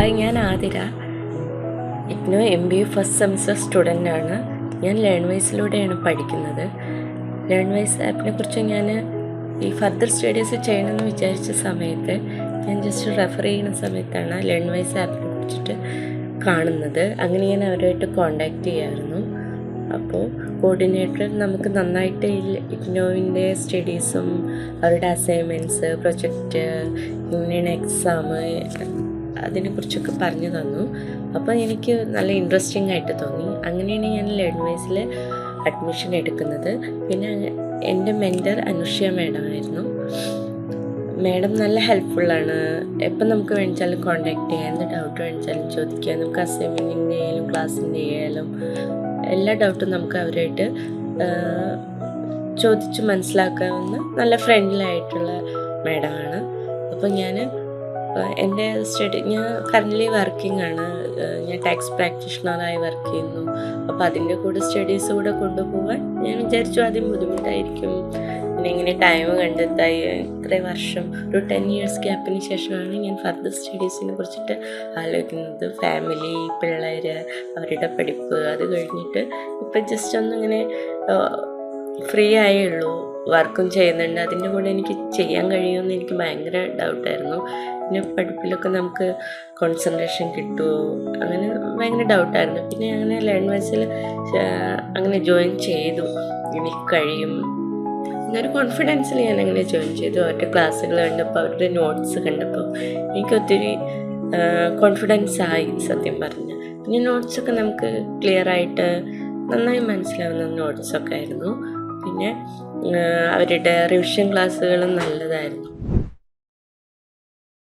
Hi, ഞാൻ Athira. IGNOU MBA first semester സ്റ്റുഡൻ്റാണ്. ഞാൻ ലേൺവൈസിലൂടെയാണ് പഠിക്കുന്നത്. ലേൺവൈസ് ആപ്പിനെ കുറിച്ച് ഞാൻ ഈ ഫർദർ സ്റ്റഡീസ് ചെയ്യണമെന്ന് വിചാരിച്ച സമയത്ത് ഞാൻ ജസ്റ്റ് റെഫർ ചെയ്യുന്ന സമയത്താണ് ലേൺവൈസ് ആപ്പിനെ കുറിച്ചിട്ട് കാണുന്നത്. അങ്ങനെ ഞാൻ അവരുമായിട്ട് കോണ്ടാക്റ്റ് ചെയ്യായിരുന്നു. അപ്പോൾ കോർഡിനേറ്റർ നമുക്ക് നന്നായിട്ട് ഇഗ്നോവിൻ്റെ സ്റ്റഡീസും അവരുടെ അസൈൻമെൻറ്റ്സ്, പ്രൊജക്റ്റ്, ഇങ്ങനെയാണ് എക്സാം, അതിനെക്കുറിച്ചൊക്കെ പറഞ്ഞു തന്നു. അപ്പോൾ എനിക്ക് നല്ല ഇൻട്രസ്റ്റിംഗ് ആയിട്ട് തോന്നി. അങ്ങനെയാണ് ഞാൻ ലേൺവൈസിൽ അഡ്മിഷൻ എടുക്കുന്നത്. പിന്നെ എൻ്റെ മെൻറ്റർ അനുഷ്യ മാഡം ആയിരുന്നു. മാഡം നല്ല ഹെൽപ്ഫുള്ളാണ്. എപ്പം നമുക്ക് വേണിച്ചാലും കോണ്ടാക്ട് ചെയ്യാം, എന്ത് ഡൗട്ട് വേണിച്ചാലും ചോദിക്കാം. നമുക്ക് അസൈൻമെൻറ്റിൻ്റെ ആയാലും ക്ലാസ്സിൻ്റെ ആയാലും എല്ലാ ഡൗട്ടും നമുക്ക് അവരായിട്ട് ചോദിച്ച് മനസ്സിലാക്കാവുന്ന നല്ല ഫ്രണ്ട്ലി ആയിട്ടുള്ള മാഡമാണ്. അപ്പോൾ ഞാൻ കറൻ്റ്ലി വർക്കിംഗ് ആണ്. ഞാൻ ടാക്സ് പ്രാക്ടീഷണറായി വർക്ക് ചെയ്യുന്നു. അപ്പോൾ അതിൻ്റെ കൂടെ സ്റ്റഡീസ് കൂടെ കൊണ്ടുപോകാൻ ഞാൻ വിചാരിച്ചു ആദ്യം ബുദ്ധിമുട്ടായിരിക്കും. പിന്നെ ഇങ്ങനെ ടൈം കണ്ടെത്തായി ഇത്രയും വർഷം, ഒരു 10 years ഗ്യാപ്പിന് ശേഷമാണ് ഞാൻ ഫർദർ സ്റ്റഡീസിനെ കുറിച്ചിട്ട് ആലോചിക്കുന്നത്. ഫാമിലി, പിള്ളേർ, അവരുടെ പഠിപ്പ്, അത് കഴിഞ്ഞിട്ട് ഇപ്പം ജസ്റ്റ് ഒന്നിങ്ങനെ ഫ്രീ ആയേ ഉള്ളൂ. വർക്കും ചെയ്യുന്നുണ്ട്. അതിൻ്റെ കൂടെ എനിക്ക് ചെയ്യാൻ കഴിയുമെന്ന് എനിക്ക് ഭയങ്കര ഡൗട്ടായിരുന്നു. പിന്നെ പഠിപ്പിലൊക്കെ നമുക്ക് കോൺസെൻട്രേഷൻ കിട്ടുമോ, അങ്ങനെ ഭയങ്കര ഡൗട്ടായിരുന്നു. പിന്നെ അങ്ങനെ ലേൺവൈസിൽ അങ്ങനെ ജോയിൻ ചെയ്തു. എനിക്ക് കഴിയും എന്നൊരു കോൺഫിഡൻസിൽ ഞാൻ അങ്ങനെ ജോയിൻ ചെയ്തു. അവരുടെ ക്ലാസ്സുകൾ കണ്ടപ്പോൾ, അവരുടെ നോട്ട്സ് കണ്ടപ്പോൾ എനിക്കൊത്തിരി കോൺഫിഡൻസ് ആയി സത്യം പറഞ്ഞ്. പിന്നെ നോട്ട്സൊക്കെ നമുക്ക് ക്ലിയറായിട്ട് നന്നായി മനസ്സിലാവുന്ന നോട്ട്സൊക്കെ ആയിരുന്നു. പിന്നെ അവരുടെ റിവിഷൻ ക്ലാസ്സുകളും നല്ലതായിരുന്നു.